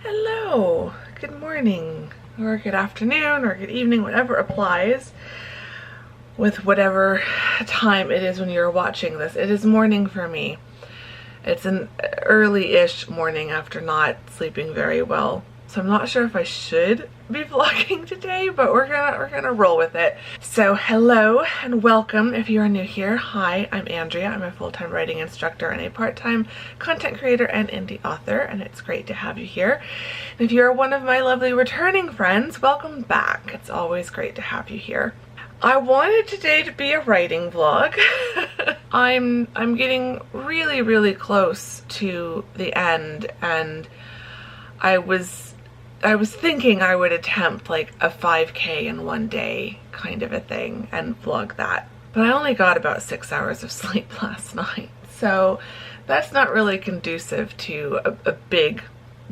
Hello, good morning, or good afternoon, or good evening, whatever applies with whatever time it is when you're watching this. It is morning for me. It's an early-ish morning after not sleeping very well. So I'm not sure if I should be vlogging today, but we're gonna roll with it. So hello and welcome if you are new here. Hi, I'm Andrea. I'm a full-time writing instructor and a part-time content creator and indie author, and it's great to have you here. And if you're one of my lovely returning friends, welcome back. It's always great to have you here. I wanted today to be a writing vlog. I'm getting really close to the end, and I was thinking I would attempt like a 5K in one day kind of a thing and vlog that. But I only got about 6 hours of sleep last night. So that's not really conducive to a big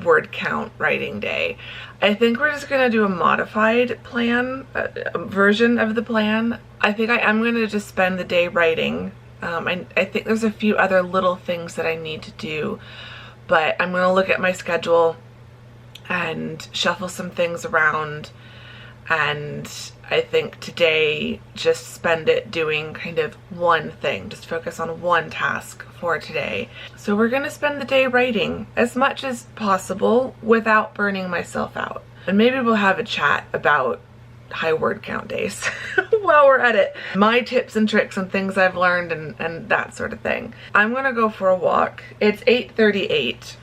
word count writing day. I think we're just gonna do a modified plan, a version of the plan. I think I am gonna just spend the day writing. I think there's a few other little things that I need to do, but I'm gonna look at my schedule and shuffle some things around, and I think today just spend it doing kind of one thing, just focus on one task for today. So we're gonna spend the day writing as much as possible without burning myself out, and maybe we'll have a chat about high word count days while we're at it, my tips and tricks and things I've learned and that sort of thing. I'm gonna go for a walk. It's 8:38.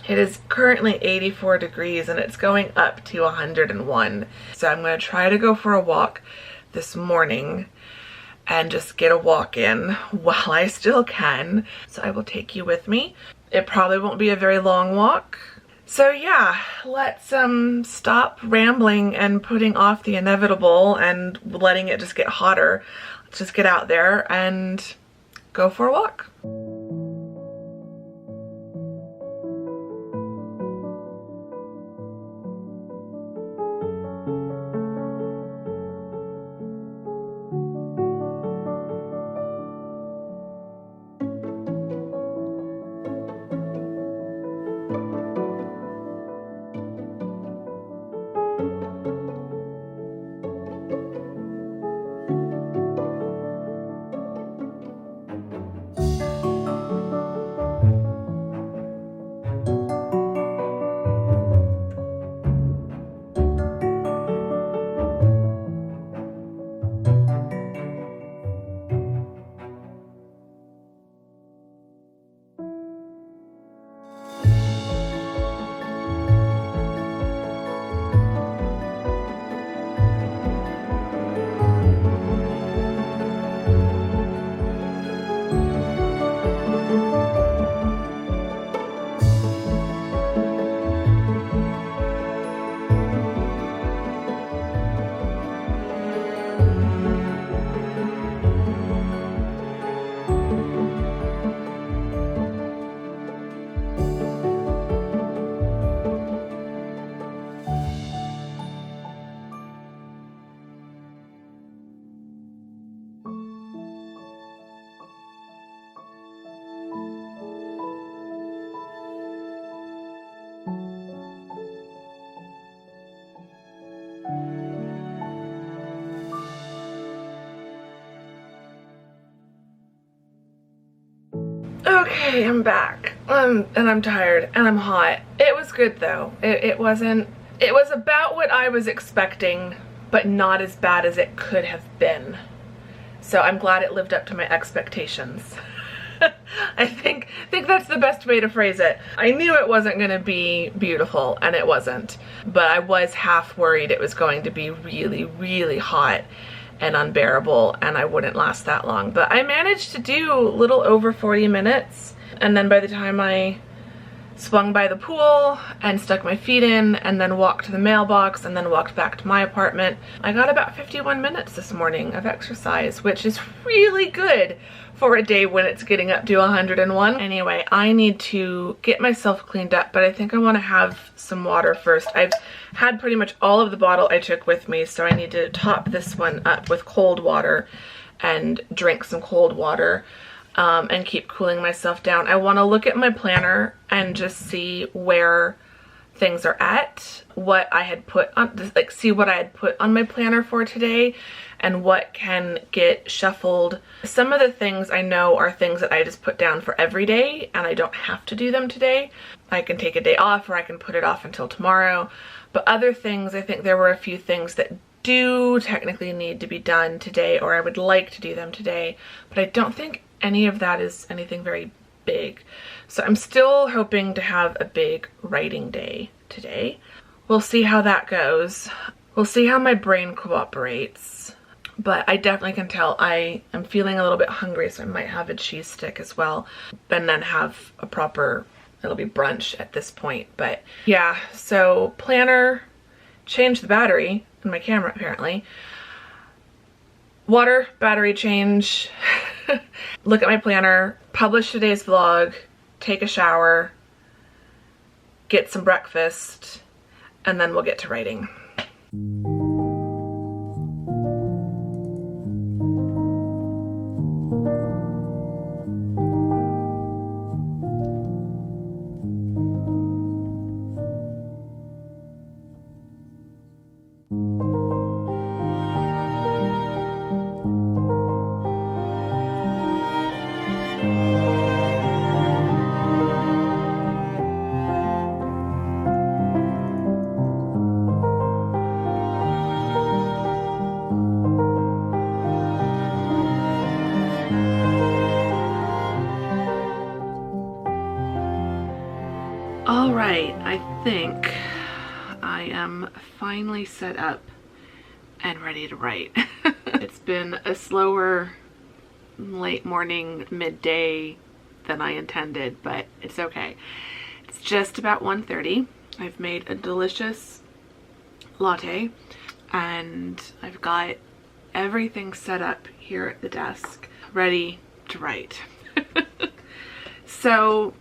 It is currently 84 degrees and it's going up to 101. So I'm going to try to go for a walk this morning and just get a walk in while I still can. So I will take you with me. It probably won't be a very long walk. So yeah, let's stop rambling and putting off the inevitable and letting it just get hotter. Let's just get out there and go for a walk. Okay, I'm back, and I'm tired, and I'm hot. It was good though. It was about what I was expecting, but not as bad as it could have been. So I'm glad it lived up to my expectations. I think that's the best way to phrase it. I knew it wasn't gonna be beautiful, and it wasn't, but I was half worried it was going to be really hot and unbearable and I wouldn't last that long. But I managed to do a little over 40 minutes, and then by the time I swung by the pool and stuck my feet in and then walked to the mailbox and then walked back to my apartment, I got about 51 minutes this morning of exercise, which is really good for a day when it's getting up to 101. Anyway, I need to get myself cleaned up, but I think I want to have some water first. I've had pretty much all of the bottle I took with me, so I need to top this one up with cold water and drink some cold water. And keep cooling myself down. I want to look at my planner and just see where things are at, what I had put on, just like see what I had put on my planner for today and what can get shuffled. Some of the things I know are things that I just put down for every day and I don't have to do them today. I can take a day off or I can put it off until tomorrow. But other things, I think there were a few things that do technically need to be done today, or I would like to do them today, but I don't think any of that is anything very big. So I'm still hoping to have a big writing day today. We'll see how that goes. We'll see how my brain cooperates, but I definitely can tell I am feeling a little bit hungry, so I might have a cheese stick as well, and then have a proper, it'll be brunch at this point. But yeah, so planner, changed the battery in my camera apparently. Water, battery change, look at my planner, publish today's vlog, take a shower, get some breakfast, and then we'll get to writing. All right, I think I am finally set up and ready to write. It's been a slower late morning, midday than I intended, but it's okay. It's just about 1:30. I've made a delicious latte and I've got everything set up here at the desk, ready to write. So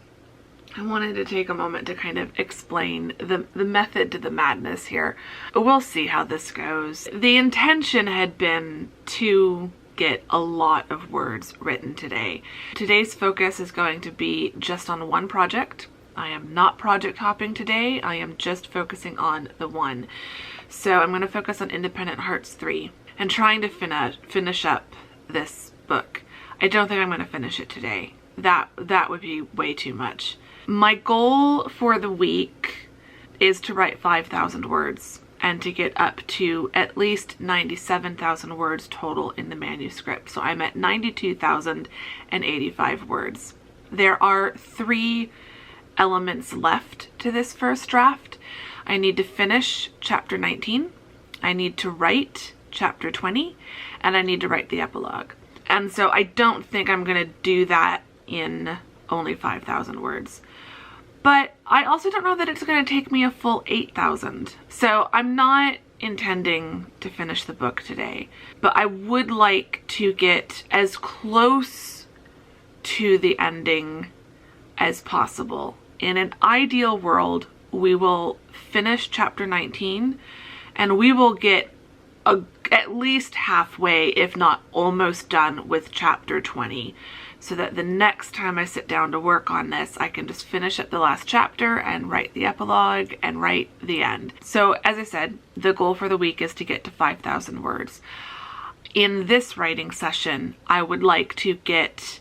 I wanted to take a moment to kind of explain the method to the madness here. We'll see how this goes. The intention had been to get a lot of words written today. Today's focus is going to be just on one project. I am not project hopping today. I am just focusing on the one. So I'm going to focus on Independent Hearts 3 and trying to finish up this book. I don't think I'm going to finish it today. That would be way too much. My goal for the week is to write 5,000 words and to get up to at least 97,000 words total in the manuscript. So I'm at 92,085 words. There are 3 elements left to this first draft. I need to finish chapter 19, I need to write chapter 20, and I need to write the epilogue. And so I don't think I'm going to do that in only 5,000 words. But I also don't know that it's going to take me a full 8,000. So I'm not intending to finish the book today, but I would like to get as close to the ending as possible. In an ideal world, we will finish chapter 19 and we will get at least halfway, if not almost done with chapter 20. So that the next time I sit down to work on this, I can just finish up the last chapter and write the epilogue and write the end. So as I said, the goal for the week is to get to 5,000 words. In this writing session, I would like to get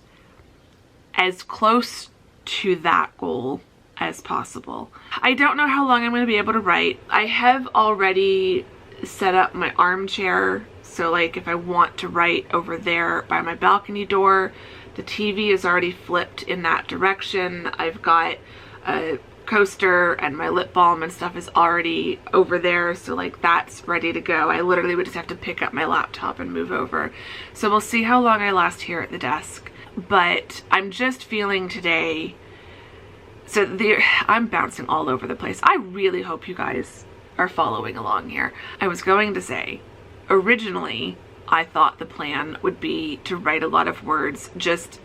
as close to that goal as possible. I don't know how long I'm going to be able to write. I have already set up my armchair. So like if I want to write over there by my balcony door, the TV is already flipped in that direction. I've got a coaster and my lip balm and stuff is already over there. So like that's ready to go. I literally would just have to pick up my laptop and move over. So we'll see how long I last here at the desk. But I'm just feeling today, I'm bouncing all over the place. I really hope you guys are following along here. I was going to say, originally, I thought the plan would be to write a lot of words just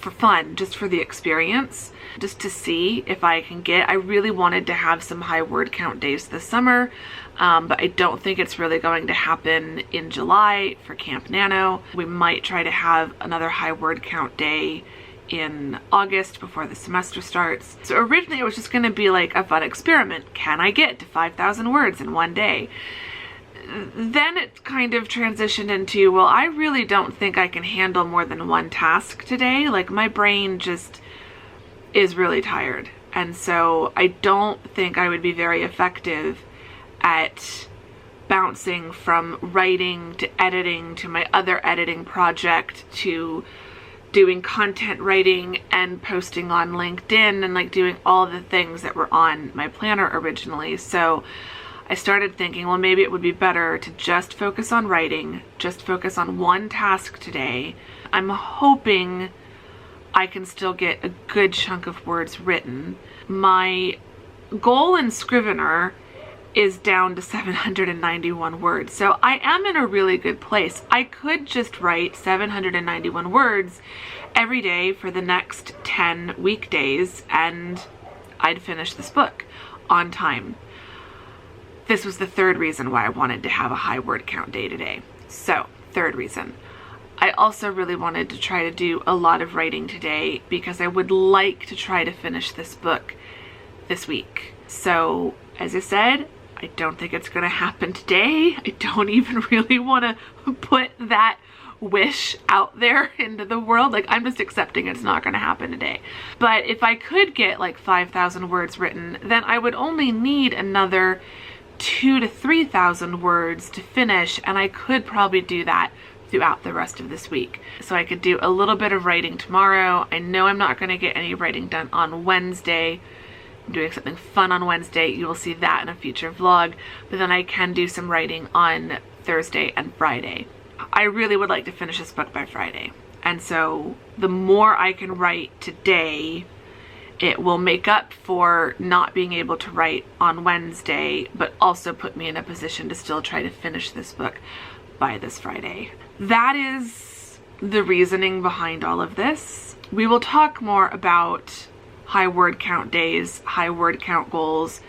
for fun, just for the experience, just to see if I can I really wanted to have some high word count days this summer, but I don't think it's really going to happen in July for Camp Nano. We might try to have another high word count day in August before the semester starts. So originally it was just going to be like a fun experiment. Can I get to 5,000 words in one day? Then it kind of transitioned into, well, I really don't think I can handle more than one task today. Like, my brain just is really tired. And so I don't think I would be very effective at bouncing from writing to editing to my other editing project to doing content writing and posting on LinkedIn and like doing all the things that were on my planner originally. So I started thinking, well, maybe it would be better to just focus on writing, just focus on one task today. I'm hoping I can still get a good chunk of words written. My goal in Scrivener is down to 791 words. So I am in a really good place. I could just write 791 words every day for the next 10 weekdays and I'd finish this book on time. This was the third reason why I wanted to have a high word count day today. So, third reason. I also really wanted to try to do a lot of writing today because I would like to try to finish this book this week. So, as I said, I don't think it's going to happen today. I don't even really want to put that wish out there into the world. Like, I'm just accepting it's not going to happen today. But if I could get like 5,000 words written, then I would only need another 2,000 to 3,000 words to finish, and I could probably do that throughout the rest of this week. So I could do a little bit of writing tomorrow. I know I'm not going to get any writing done on Wednesday. I'm doing something fun on Wednesday. You will see that in a future vlog, but then I can do some writing on Thursday and Friday. I really would like to finish this book by Friday, and so the more I can write today, it will make up for not being able to write on Wednesday, but also put me in a position to still try to finish this book by this Friday. That is the reasoning behind all of this. We will talk more about high word count days, high word count goals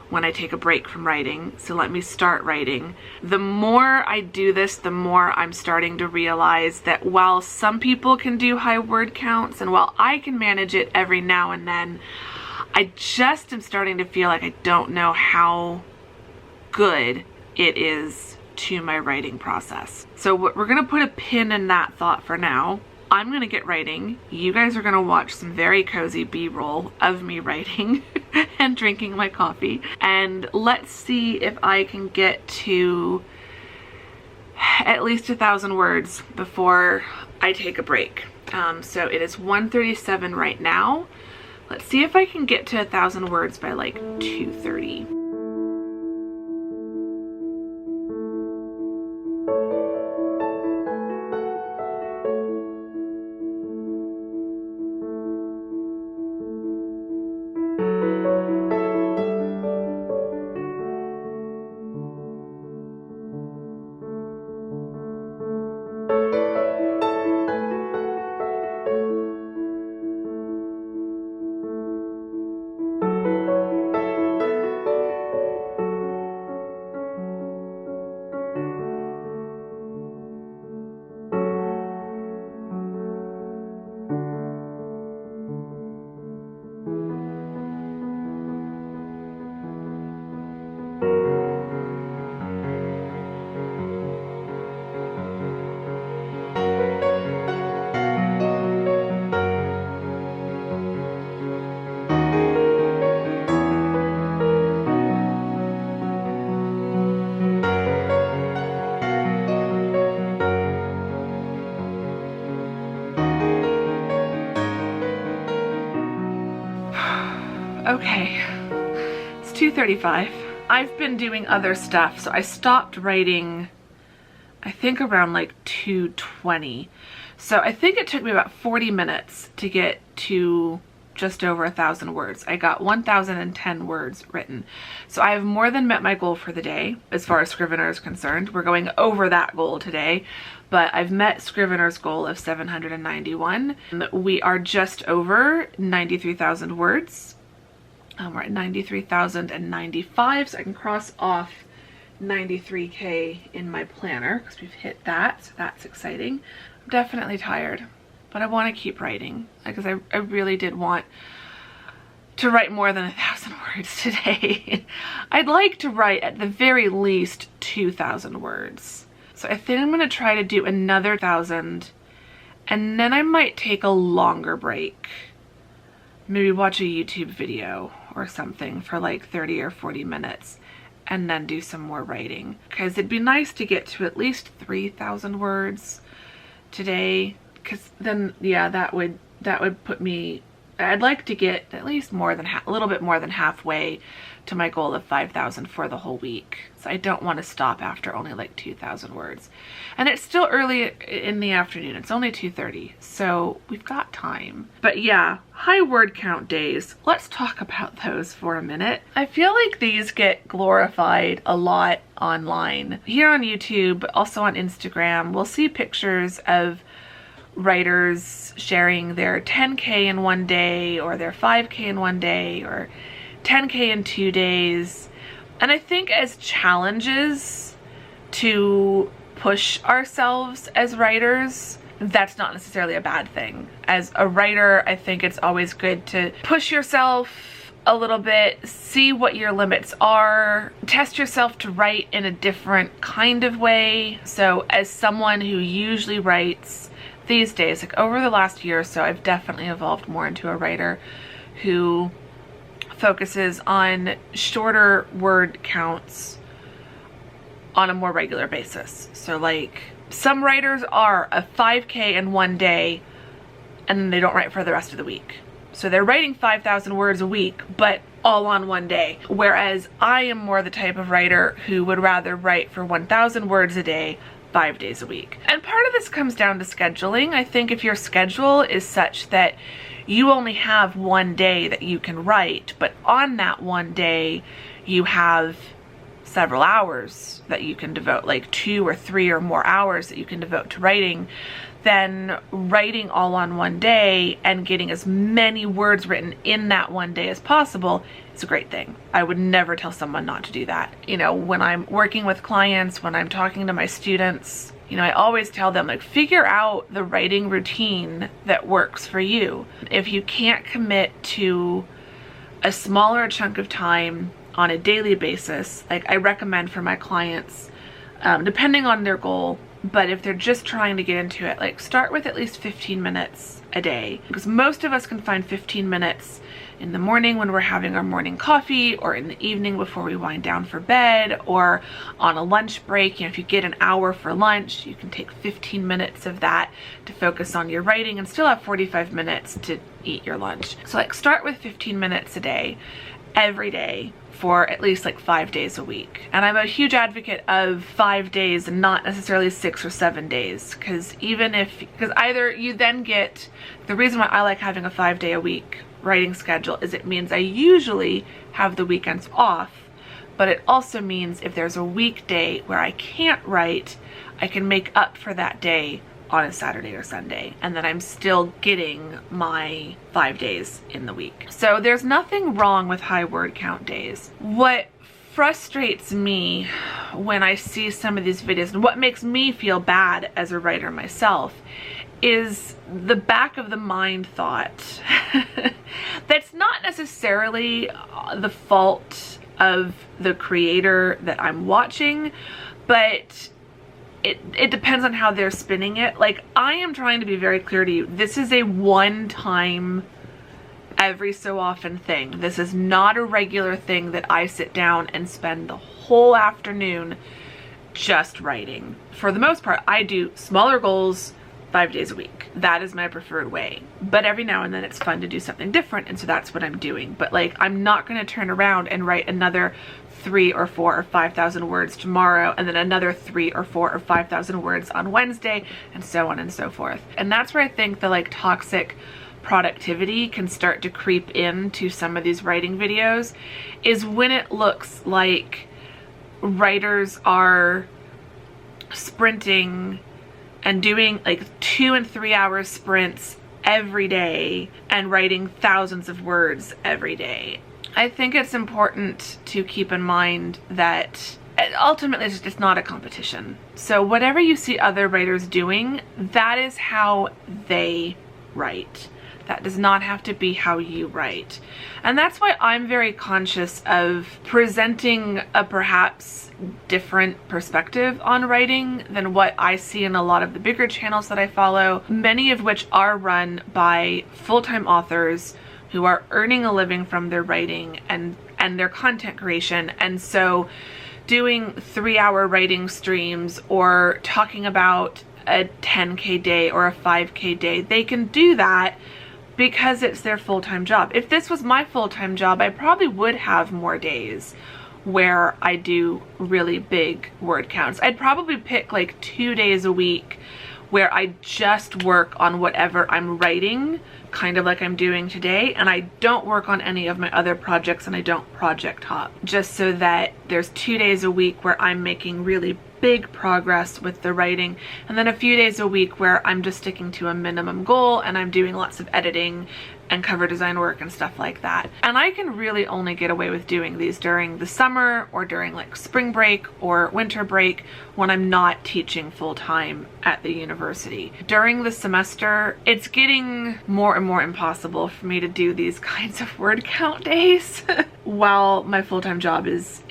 when I take a break from writing. So let me start writing. The more I do this, the more I'm starting to realize that while some people can do high word counts and while I can manage it every now and then, I just am starting to feel like I don't know how good it is to my writing process. So we're gonna put a pin in that thought for now. I'm gonna get writing. You guys are gonna watch some very cozy B-roll of me writing and drinking my coffee. And let's see if I can get to at least 1,000 words before I take a break. So it is 1:37 right now. Let's see if I can get to 1,000 words by like 2:30. Okay, it's 2:35. I've been doing other stuff, so I stopped writing, I think around like 2:20. So I think it took me about 40 minutes to get to just over 1,000 words. I got 1,010 words written. So I have more than met my goal for the day as far as Scrivener is concerned. We're going over that goal today, but I've met Scrivener's goal of 791. We are just over 93,000 words. We're at 93,095, so I can cross off 93K in my planner because we've hit that, so that's exciting. I'm definitely tired. but I want to keep writing because I really did want to write more than 1,000 words today. I'd like to write at the very least 2,000 words. So I think I'm going to try to do another 1,000, and then I might take a longer break. Maybe watch a YouTube video or something for like 30 or 40 minutes and then do some more writing. Because it'd be nice to get to at least 3,000 words today. Because then, yeah, that would put me, I'd like to get at least more than a little bit more than halfway to my goal of 5,000 for the whole week. So I don't want to stop after only like 2,000 words. And it's still early in the afternoon. It's only 2:30, so we've got time. But yeah, high word count days. Let's talk about those for a minute. I feel like these get glorified a lot online. Here on YouTube, but also on Instagram, we'll see pictures of writers sharing their 10K in one day, or their 5K in one day, or 10K in 2 days. And I think as challenges to push ourselves as writers, that's not necessarily a bad thing. As a writer, I think it's always good to push yourself a little bit, see what your limits are, test yourself to write in a different kind of way. So as someone who usually writes these days, like over the last year or so, I've definitely evolved more into a writer who focuses on shorter word counts on a more regular basis. So like some writers are a 5K in one day and then they don't write for the rest of the week. So they're writing 5,000 words a week, but all on one day. Whereas I am more the type of writer who would rather write for 1,000 words a day, 5 days a week. And part of this comes down to scheduling. I think if your schedule is such that you only have one day that you can write, but on that one day you have several hours that you can devote, like 2 or 3 or more hours that you can devote to writing, then writing all on one day and getting as many words written in that one day as possible is a great thing. I would never tell someone not to do that. You know, when I'm working with clients, when I'm talking to my students, you know, I always tell them, like, figure out the writing routine that works for you. If you can't commit to a smaller chunk of time on a daily basis, like I recommend for my clients, depending on their goal, but if they're just trying to get into it, like start with at least 15 minutes a day, because most of us can find 15 minutes in the morning when we're having our morning coffee, or in the evening before we wind down for bed, or on a lunch break. You know, if you get an hour for lunch, you can take 15 minutes of that to focus on your writing and still have 45 minutes to eat your lunch. So like start with 15 minutes a day, every day, for at least like 5 days a week. And I'm a huge advocate of 5 days and not necessarily 6 or 7 days, because either you then get, the reason why I like having a 5-day a week writing schedule is it means I usually have the weekends off, but it also means if there's a weekday where I can't write, I can make up for that day on a Saturday or Sunday, and then I'm still getting my 5 days in the week. So there's nothing wrong with high word count days. What frustrates me when I see some of these videos, and what makes me feel bad as a writer myself, is the back of the mind thought that's not necessarily the fault of the creator that I'm watching, but it depends on how they're spinning it. Like, I am trying to be very clear to you, this is a one-time, every so often thing. This is not a regular thing that I sit down and spend the whole afternoon just writing. For the most part, I do smaller goals 5 days a week. That is my preferred way. But every now and then it's fun to do something different, and so that's what I'm doing. But like, I'm not going to turn around and write another 3 or 4 or 5,000 words tomorrow, and then another 3 or 4 or 5,000 words on Wednesday, and so on and so forth. And that's where I think the like toxic productivity can start to creep into some of these writing videos, is when it looks like writers are sprinting and doing like 2 and 3 hour sprints every day and writing thousands of words every day. I think it's important to keep in mind that ultimately it's just not a competition. So whatever you see other writers doing, that is how they write. That does not have to be how you write. And that's why I'm very conscious of presenting a perhaps different perspective on writing than what I see in a lot of the bigger channels that I follow, many of which are run by full-time authors who are earning a living from their writing and their content creation. And so doing 3-hour writing streams or talking about a 10K day or a 5K day, they can do that because it's their full-time job. If this was my full-time job, I probably would have more days where I do really big word counts. I'd probably pick like 2 days a week where I just work on whatever I'm writing, kind of like I'm doing today, and I don't work on any of my other projects and I don't project hop, just so that there's 2 days a week where I'm making really big progress with the writing, and then a few days a week where I'm just sticking to a minimum goal and I'm doing lots of editing and cover design work and stuff like that. And I can really only get away with doing these during the summer or during like spring break or winter break when I'm not teaching full-time at the university. During the semester, it's getting more and more impossible for me to do these kinds of word count days while my full-time job is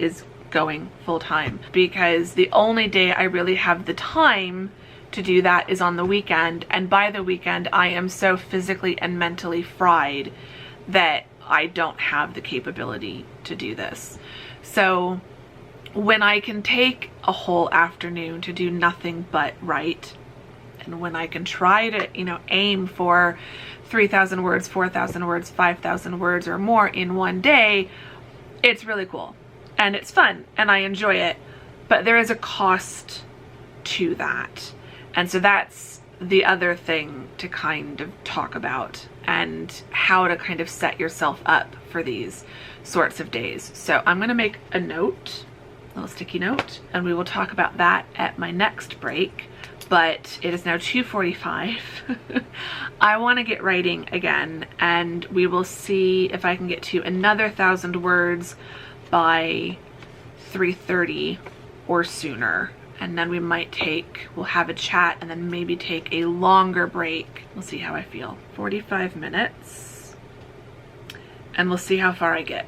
going full-time, because the only day I really have the time to do that is on the weekend, and by the weekend I am so physically and mentally fried that I don't have the capability to do this. So when I can take a whole afternoon to do nothing but write, and when I can try to, you know, aim for 3,000 words, 4,000 words, 5,000 words or more in one day, it's really cool. And it's fun and I enjoy it, but there is a cost to that. And so that's the other thing to kind of talk about, and how to kind of set yourself up for these sorts of days. So I'm going to make a note, a little sticky note, and we will talk about that at my next break. But it is now 2:45. I want to get writing again, and we will see if I can get to another 1,000 words by 3:30 or sooner, and then we'll have a chat and then maybe take a longer break. We'll see how I feel. 45 minutes, and we'll see how far I get.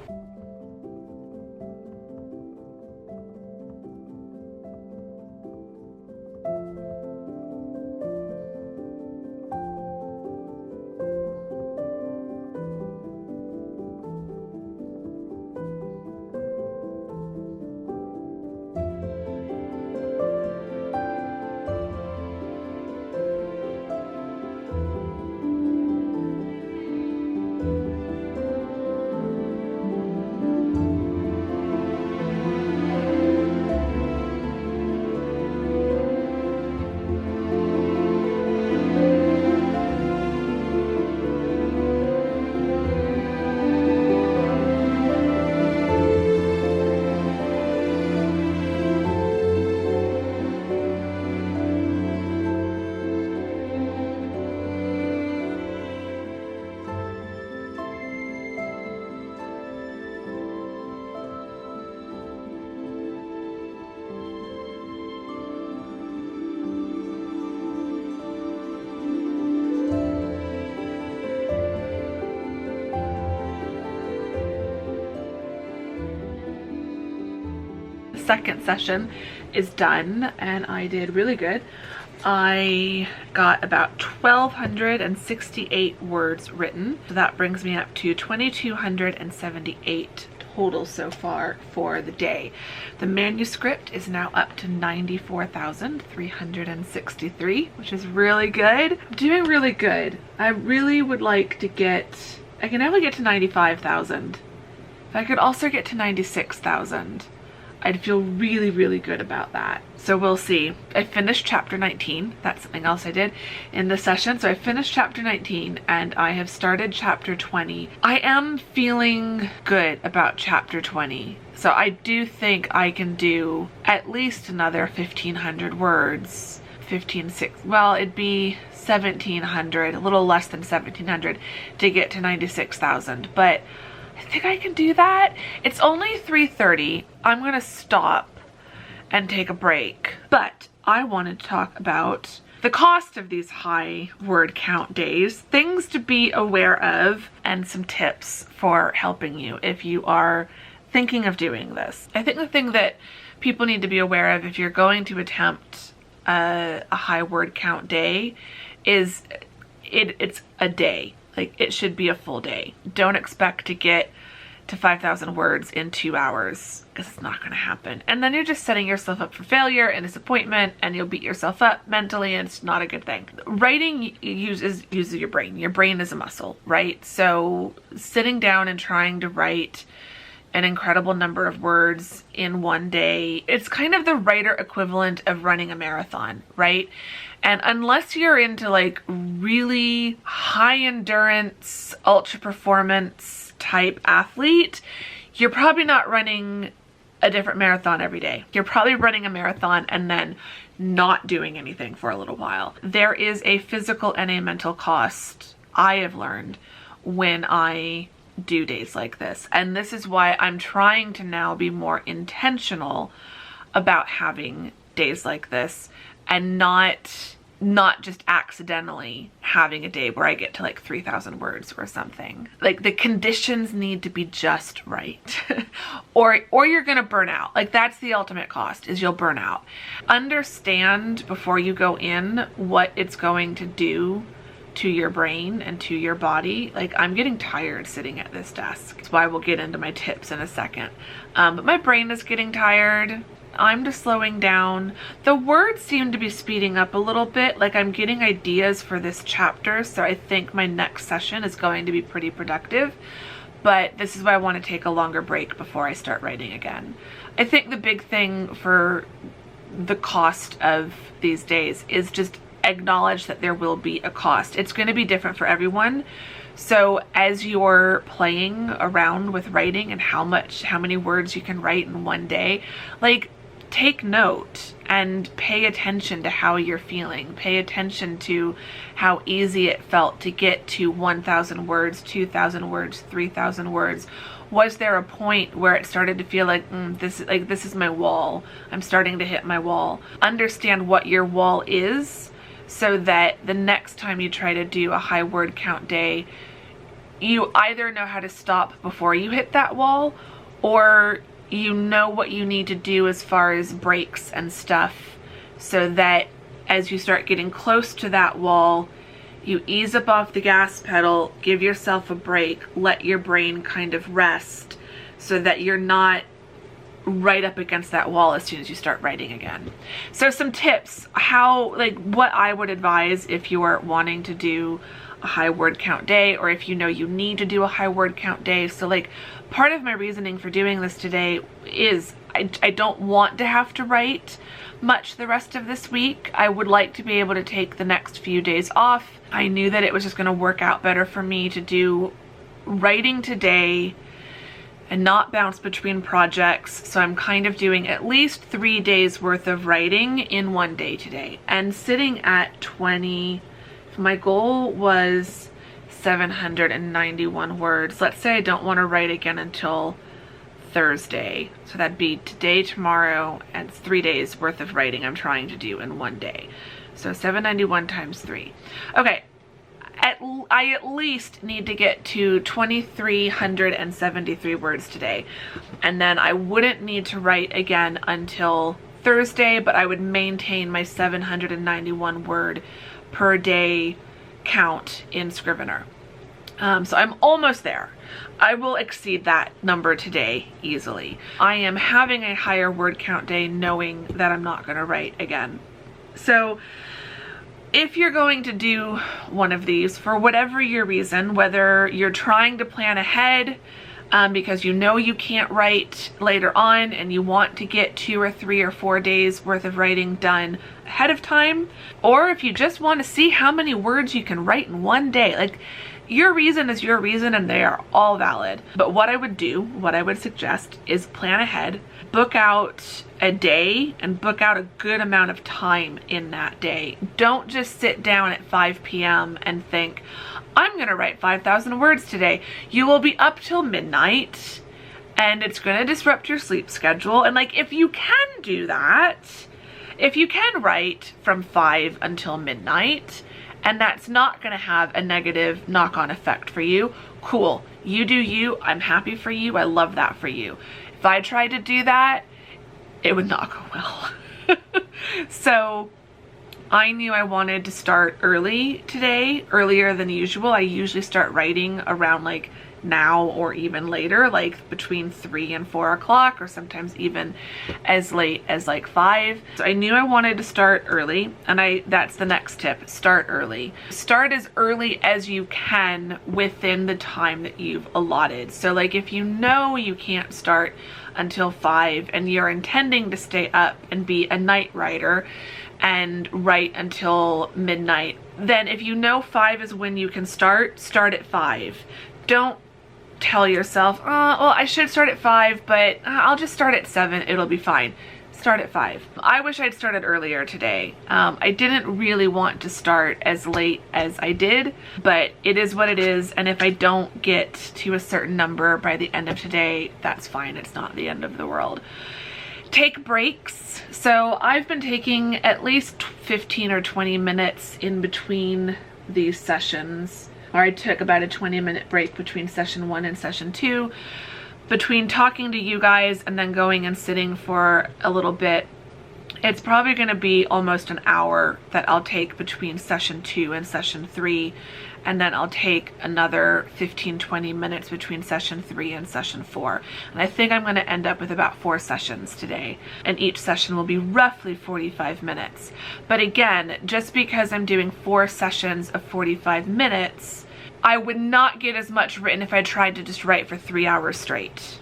Second session is done and I did really good. I got about 1,268 words written. So that brings me up to 2,278 total so far for the day. The manuscript is now up to 94,363, which is really good. I'm doing really good. I really would like to get, I can only get to 95,000. If I could also get to 96,000, I'd feel really, really good about that. So we'll see. I finished chapter 19. That's something else I did in the session. So I finished chapter 19 and I have started chapter 20. I am feeling good about chapter 20. So I do think I can do at least another 1,500 words. 15,600, well, it'd be 1,700, a little less than 1,700 to get to 96,000. But I think I can do that. It's only 3:30. I'm gonna stop and take a break. But I wanted to talk about the cost of these high word count days, things to be aware of, and some tips for helping you if you are thinking of doing this. I think the thing that people need to be aware of if you're going to attempt a high word count day is it's a day. Like, it should be a full day. Don't expect to get to 5,000 words in 2 hours, because it's not going to happen. And then you're just setting yourself up for failure and disappointment, and you'll beat yourself up mentally, and it's not a good thing. Writing uses your brain. Your brain is a muscle, right? So sitting down and trying to write an incredible number of words in one day, it's kind of the writer equivalent of running a marathon, right? And unless you're into like really high endurance, ultra performance type athlete, you're probably not running a different marathon every day. You're probably running a marathon and then not doing anything for a little while. There is a physical and a mental cost, I have learned, when I do days like this. And this is why I'm trying to now be more intentional about having days like this, and not just accidentally having a day where I get to like 3,000 words or something. Like, the conditions need to be just right. or you're gonna burn out. Like, that's the ultimate cost, is you'll burn out. Understand before you go in what it's going to do to your brain and to your body. Like, I'm getting tired sitting at this desk. That's why we'll get into my tips in a second. But my brain is getting tired. I'm just slowing down. The words seem to be speeding up a little bit. Like, I'm getting ideas for this chapter, so I think my next session is going to be pretty productive. But this is why I want to take a longer break before I start writing again. I think the big thing for the cost of these days is just acknowledge that there will be a cost. It's going to be different for everyone. So as you're playing around with writing and how many words you can write in one day, like, take note and pay attention to how you're feeling. Pay attention to how easy it felt to get to 1,000 words, 2,000 words, 3,000 words. Was there a point where it started to feel like, this is my wall. I'm starting to hit my wall. Understand what your wall is, so that the next time you try to do a high word count day, you either know how to stop before you hit that wall, or you know what you need to do as far as breaks and stuff, so that as you start getting close to that wall, you ease up off the gas pedal, give yourself a break, let your brain kind of rest, so that you're not right up against that wall as soon as you start writing again. So some tips, what I would advise if you are wanting to do a high word count day, or if you know you need to do a high word count day. So like, part of my reasoning for doing this today is I don't want to have to write much the rest of this week. I would like to be able to take the next few days off. I knew that it was just going to work out better for me to do writing today and not bounce between projects. So I'm kind of doing at least 3 days worth of writing in one day today, and sitting at 20. My goal was 791 words. Let's say I don't want to write again until Thursday. So that'd be today, tomorrow, and it's 3 days worth of writing I'm trying to do in one day. So 791 times 3. Okay. I at least need to get to 2,373 words today. And then I wouldn't need to write again until Thursday, but I would maintain my 791 word per day count in Scrivener. So I'm almost there. I will exceed that number today easily. I am having a higher word count day knowing that I'm not going to write again. So if you're going to do one of these, for whatever your reason, whether you're trying to plan ahead because you know you can't write later on and you want to get 2 or 3 or 4 days worth of writing done ahead of time, or if you just want to see how many words you can write in one day, like, your reason is your reason and they are all valid. But what I would suggest is plan ahead, book out a day, and book out a good amount of time in that day. Don't just sit down at 5 p.m. and think, I'm gonna write 5,000 words today. You will be up till midnight and it's gonna disrupt your sleep schedule. And like, if you can do that, If you can write from 5 until midnight, and that's not going to have a negative knock-on effect for you, cool. You do you. I'm happy for you. I love that for you. If I tried to do that, it would not go well. So I knew I wanted to start early today, earlier than usual. I usually start writing around like now or even later, like between 3 and 4 o'clock, or sometimes even as late as like 5. So I knew I wanted to start early, and that's the next tip. Start early. Start as early as you can within the time that you've allotted. So like if you know you can't start until 5 and you're intending to stay up and be a night writer and write until midnight, then if you know 5 is when you can start at 5. Don't tell yourself, oh, well, I should start at 5, but I'll just start at 7. It'll be fine. Start at 5. I wish I'd started earlier today. I didn't really want to start as late as I did, but it is what it is. And if I don't get to a certain number by the end of today, that's fine. It's not the end of the world. Take breaks. So I've been taking at least 15 or 20 minutes in between these sessions. Or I took about a 20-minute break between session 1 and session 2, between talking to you guys and then going and sitting for a little bit. It's probably going to be almost an hour that I'll take between session 2 and session 3, and then I'll take another 15-20 minutes between session 3 and session 4. And I think I'm going to end up with about 4 sessions today, and each session will be roughly 45 minutes. But again, just because I'm doing 4 sessions of 45 minutes, I would not get as much written if I tried to just write for 3 hours straight.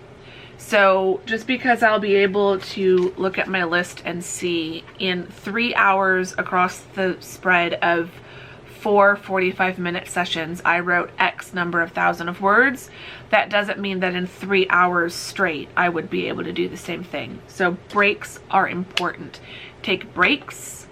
So just because I'll be able to look at my list and see in 3 hours across the spread of 4 45-minute sessions, I wrote X number of thousand of words, that doesn't mean that in 3 hours straight, I would be able to do the same thing. So breaks are important. Take breaks.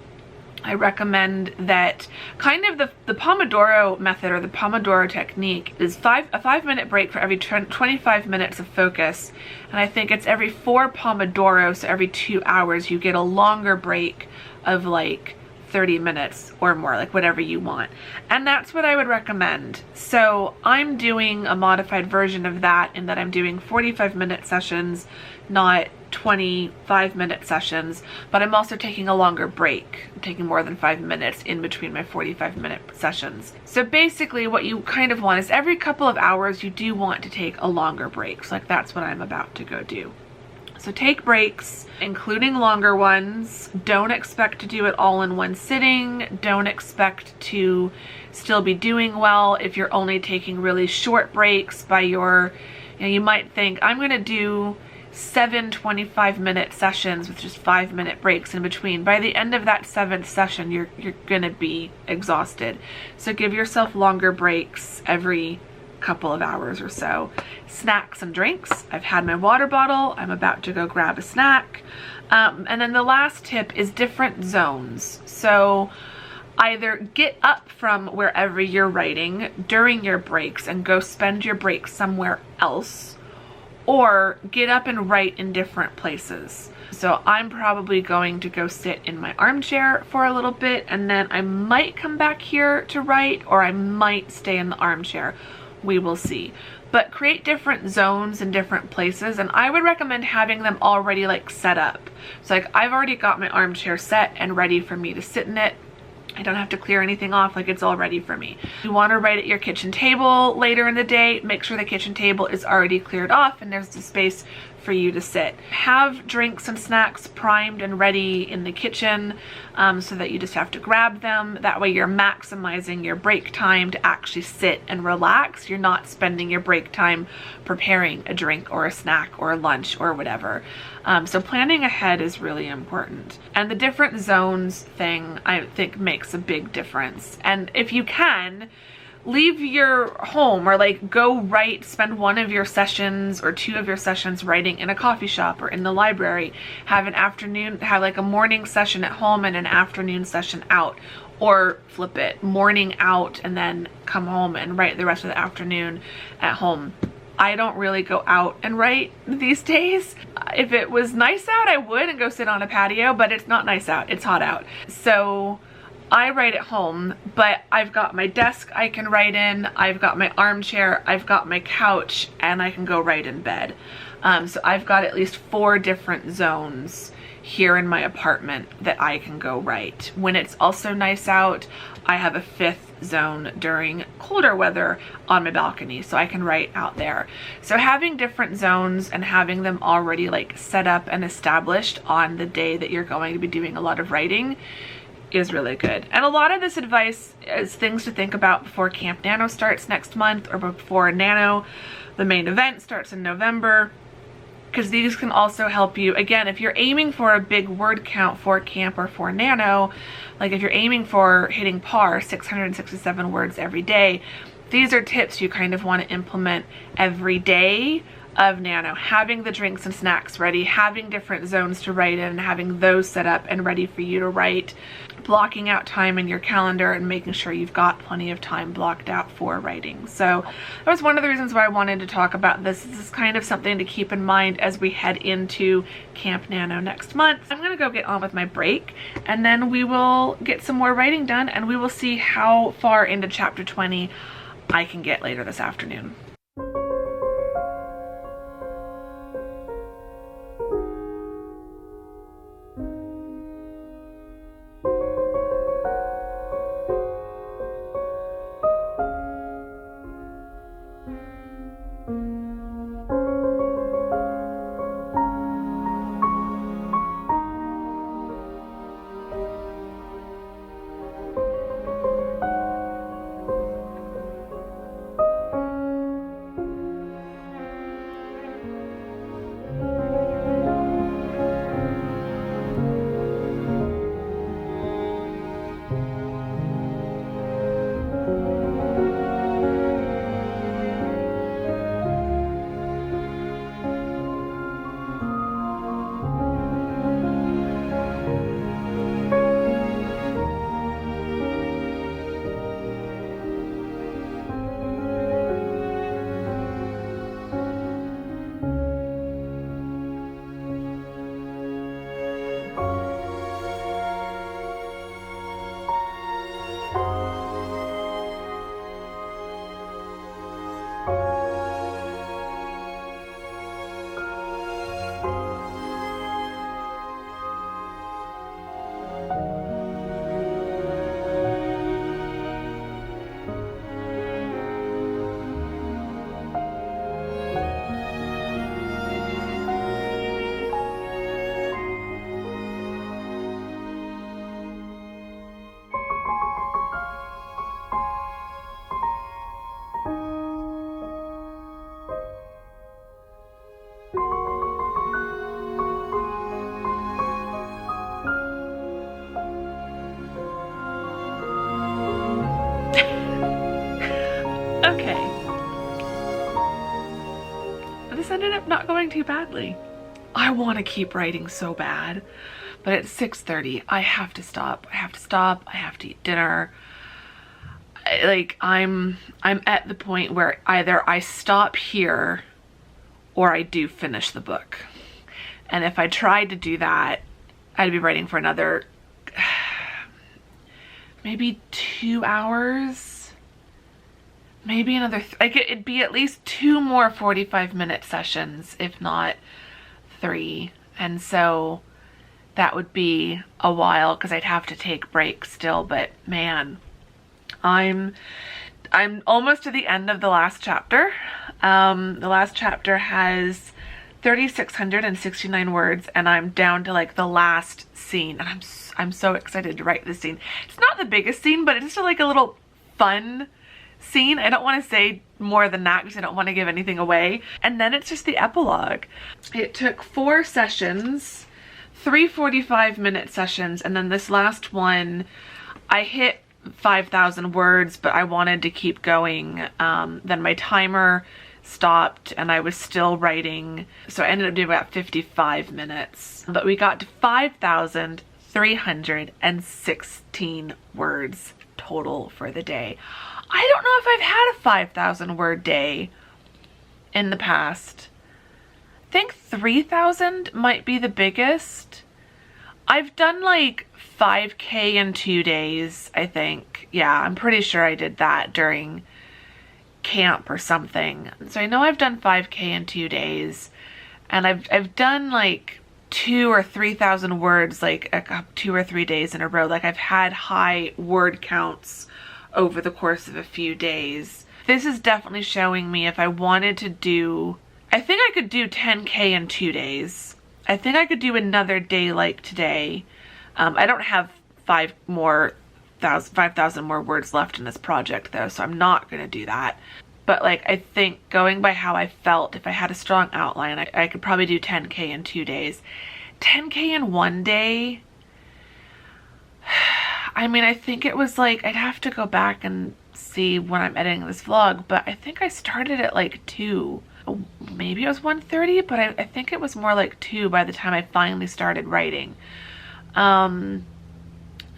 I recommend that kind of the Pomodoro method, or the Pomodoro technique, is a 5-minute break for every 25 minutes of focus. And I think it's every 4 Pomodoro, so every 2 hours, you get a longer break of like 30 minutes or more, like whatever you want. And that's what I would recommend. So I'm doing a modified version of that, in that I'm doing 45-minute sessions, not 25-minute sessions, but I'm also taking a longer break. I'm taking more than 5 minutes in between my 45-minute sessions. So basically what you kind of want is every couple of hours you do want to take a longer break. So like that's what I'm about to go do. So take breaks, including longer ones. Don't expect to do it all in one sitting. Don't expect to still be doing well if you're only taking really short breaks by your, you might think, I'm going to do 7 25-minute sessions with just 5-minute breaks in between. By the end of that 7th session, you're gonna be exhausted. So give yourself longer breaks every couple of hours or so. Snacks and drinks. I've had my water bottle. I'm about to go grab a snack. And then the last tip is different zones. So either get up from wherever you're writing during your breaks and go spend your break somewhere else, or get up and write in different places. So I'm probably going to go sit in my armchair for a little bit, and then I might come back here to write, or I might stay in the armchair. We will see. But create different zones in different places, and I would recommend having them already like set up. So like I've already got my armchair set and ready for me to sit in it. I don't have to clear anything off, like it's all ready for me. If you want to write at your kitchen table later in the day, make sure the kitchen table is already cleared off and there's the space for you to sit. Have drinks and snacks primed and ready in the kitchen, so that you just have to grab them. That way you're maximizing your break time to actually sit and relax. You're not spending your break time preparing a drink or a snack or a lunch or whatever. So planning ahead is really important. And the different zones thing, I think, makes a big difference. And if you can, leave your home, or like go write, spend one of your sessions or 2 of your sessions writing in a coffee shop or in the library. Have like a morning session at home and an afternoon session out, or flip it, morning out and then come home and write the rest of the afternoon at home. I don't really go out and write these days. If it was nice out, I would and go sit on a patio, but it's not nice out, it's hot out. So I write at home, but I've got my desk I can write in, I've got my armchair, I've got my couch, and I can go write in bed. So I've got at least 4 different zones here in my apartment that I can go write. When it's also nice out, I have a 5th zone during colder weather on my balcony, so I can write out there. So having different zones and having them already like set up and established on the day that you're going to be doing a lot of writing is really good. And a lot of this advice is things to think about before Camp Nano starts next month, or before Nano, the main event, starts in November. Because these can also help you, again, if you're aiming for a big word count for camp or for Nano, like if you're aiming for hitting par, 667 words every day, these are tips you kind of want to implement every day of Nano. Having the drinks and snacks ready, having different zones to write in, having those set up and ready for you to write, blocking out time in your calendar and making sure you've got plenty of time blocked out for writing. So that was one of the reasons why I wanted to talk about this. This is kind of something to keep in mind as we head into Camp Nano next month. I'm gonna go get on with my break, and then we will get some more writing done, and we will see how far into chapter 20 I can get later this afternoon. Okay. This ended up not going too badly. I want to keep writing so bad, but at 6:30 I have to stop. I have to eat dinner. I'm at the point where either I stop here or I do finish the book. And if I tried to do that, I'd be writing for another maybe 2 hours. Maybe another, it'd be at least 2 more 45-minute sessions, if not 3. And so that would be a while because I'd have to take breaks still. But man, I'm almost to the end of the last chapter. The last chapter has 3,669 words, and I'm down to like the last scene, and I'm so excited to write this scene. It's not the biggest scene, but it's just like a little fun scene. I don't want to say more than that because I don't want to give anything away. And then it's just the epilogue. It took 4 sessions, 3 45-minute sessions, and then this last one I hit 5,000 words, but I wanted to keep going. Then my timer stopped and I was still writing, so I ended up doing about 55 minutes. But we got to 5,316 words total for the day. I don't know if I've had a 5,000 word day in the past. I think 3,000 might be the biggest. I've done like 5K in 2 days, I think. Yeah, I'm pretty sure I did that during camp or something. So I know I've done 5K in 2 days, and I've done like 2,000 or 3,000 words like 2 or 3 days in a row. Like I've had high word counts over the course of a few days. This is definitely showing me if I wanted to do, I think I could do 10K in 2 days. I think I could do another day like today. I don't have 5,000 more words left in this project though, so I'm not gonna do that. But like, I think going by how I felt, if I had a strong outline, I could probably do 10K in 2 days. 10K in 1 day, I mean, I think it was like, I'd have to go back and see when I'm editing this vlog, but I think I started at like 2. Maybe it was 1:30, but I think it was more like 2 by the time I finally started writing.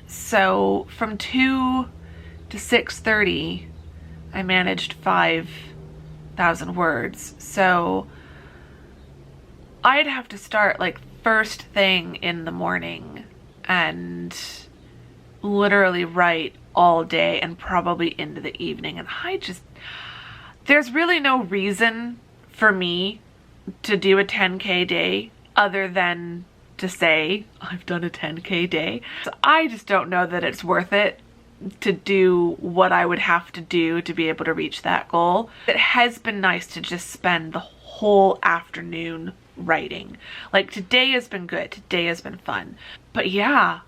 So from 2 to 6:30, I managed 5,000 words. So I'd have to start like first thing in the morning and literally write all day and probably into the evening. And there's really no reason for me to do a 10K day other than to say I've done a 10K day. So I just don't know that it's worth it to do what I would have to do to be able to reach that goal. It has been nice to just spend the whole afternoon writing. Like today has been good, today has been fun. But yeah,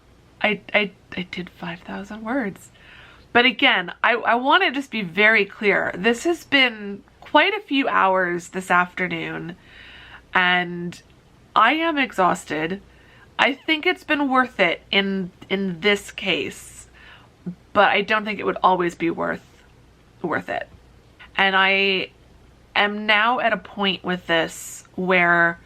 I did 5,000 words. But again, I want to just be very clear. This has been quite a few hours this afternoon and I am exhausted. I think it's been worth it in this case, but I don't think it would always be worth it. And I am now at a point with this where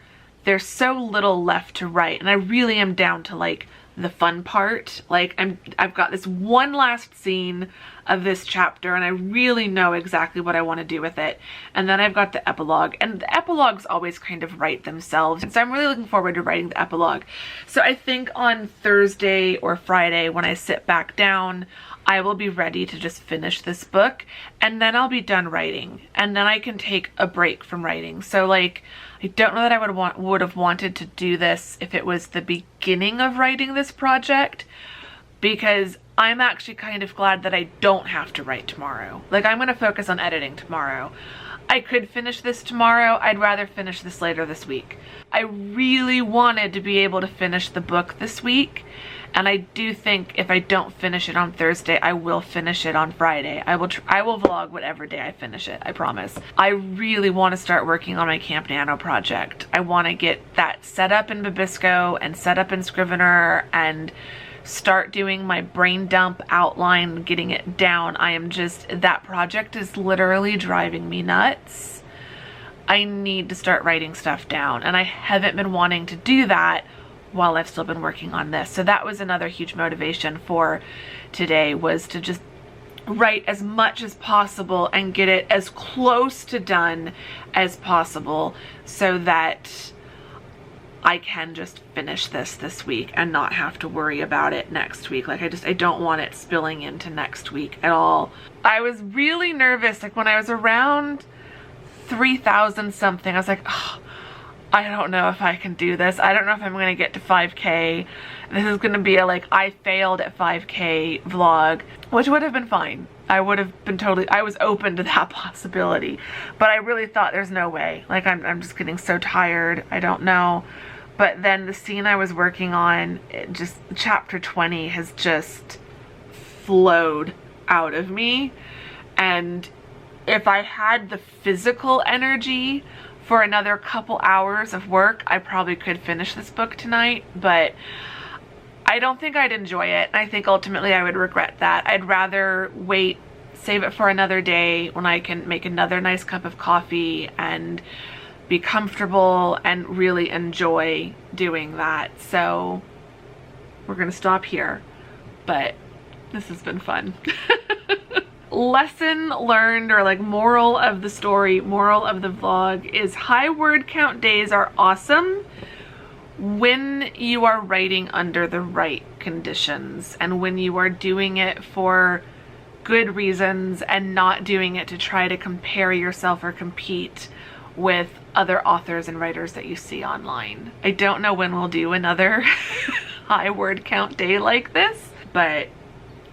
there's so little left to write, and I really am down to like the fun part. Like I've got this one last scene of this chapter and I really know exactly what I want to do with it. And then I've got the epilogue, and the epilogues always kind of write themselves. And so I'm really looking forward to writing the epilogue. So I think on Thursday or Friday when I sit back down, I will be ready to just finish this book, and then I'll be done writing, and then I can take a break from writing. So like, I don't know that I would have wanted to do this if it was the beginning of writing this project, because I'm actually kind of glad that I don't have to write tomorrow. Like I'm going to focus on editing tomorrow. I could finish this tomorrow. I'd rather finish this later this week. I really wanted to be able to finish the book this week. And I do think if I don't finish it on Thursday, I will finish it on Friday. I will vlog whatever day I finish it, I promise. I really want to start working on my Camp Nano project. I want to get that set up in Babisco and set up in Scrivener and start doing my brain dump outline, getting it down. That project is literally driving me nuts. I need to start writing stuff down, and I haven't been wanting to do that while I've still been working on this. So that was another huge motivation for today, was to just write as much as possible and get it as close to done as possible so that I can just finish this week and not have to worry about it next week. Like I don't want it spilling into next week at all. I was really nervous, like when I was around 3,000 something, I was like, oh, I don't know if I can do this. I don't know if I'm going to get to 5K. This is going to be a like I failed at 5K vlog, which would have been fine. I would have been I was open to that possibility, but I really thought there's no way. Like I'm just getting so tired. I don't know. But then the scene I was working on, chapter 20 has just flowed out of me. And if I had the physical energy for another couple hours of work, I probably could finish this book tonight, but I don't think I'd enjoy it. I think ultimately I would regret that. I'd rather wait, save it for another day when I can make another nice cup of coffee and be comfortable and really enjoy doing that. So we're gonna stop here, but this has been fun. lesson learned, or like moral of the story, moral of the vlog, is high word count days are awesome when you are writing under the right conditions and when you are doing it for good reasons and not doing it to try to compare yourself or compete with other authors and writers that you see online. I don't know when we'll do another high word count day like this, but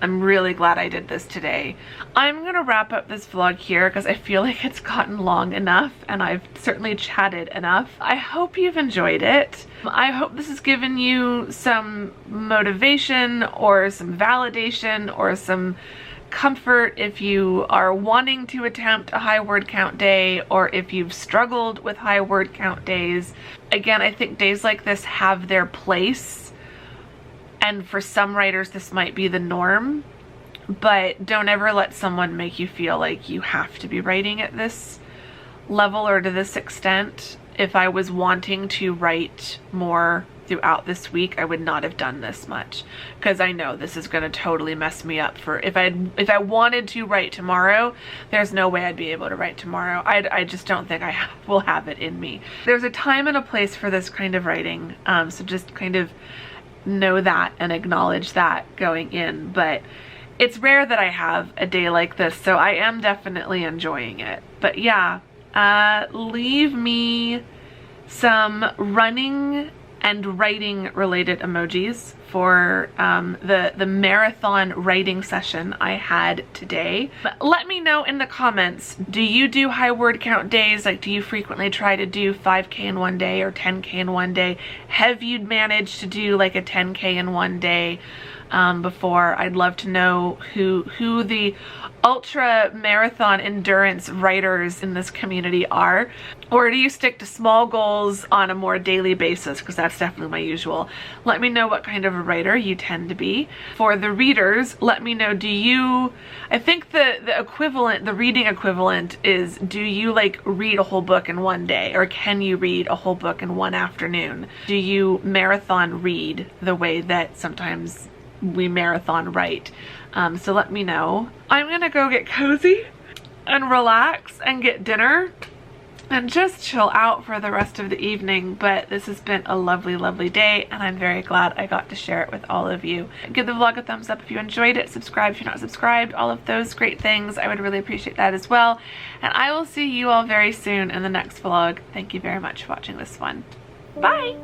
I'm really glad I did this today. I'm gonna wrap up this vlog here because I feel like it's gotten long enough and I've certainly chatted enough. I hope you've enjoyed it. I hope this has given you some motivation or some validation or some comfort if you are wanting to attempt a high word count day, or if you've struggled with high word count days. Again, I think days like this have their place. And for some writers, this might be the norm, but don't ever let someone make you feel like you have to be writing at this level or to this extent. If I was wanting to write more throughout this week, I would not have done this much, because I know this is going to totally mess me up. For if I wanted to write tomorrow, there's no way I'd be able to write tomorrow. I just don't think I will have it in me. There's a time and a place for this kind of writing, so just kind of know that and acknowledge that going in. But it's rare that I have a day like this, so I am definitely enjoying it. But yeah, leave me some running and writing related emojis for the marathon writing session I had today. But let me know in the comments, do you do high word count days? Like, do you frequently try to do 5K in one day or 10K in one day? Have you managed to do like a 10K in one day before? I'd love to know who the ultra marathon endurance writers in this community are. Or do you stick to small goals on a more daily basis? Because that's definitely my usual. Let me know what kind of a writer you tend to be. For the readers, let me know, do you, I think the equivalent, the reading equivalent is, do you like read a whole book in one day? Or can you read a whole book in one afternoon? Do you marathon read the way that sometimes we marathon write? So let me know. I'm gonna go get cozy and relax and get dinner and just chill out for the rest of the evening. But this has been a lovely, lovely day, and I'm very glad I got to share it with all of you. Give the vlog a thumbs up if you enjoyed it. Subscribe if you're not subscribed. All of those great things. I would really appreciate that as well. And I will see you all very soon in the next vlog. Thank you very much for watching this one. Bye!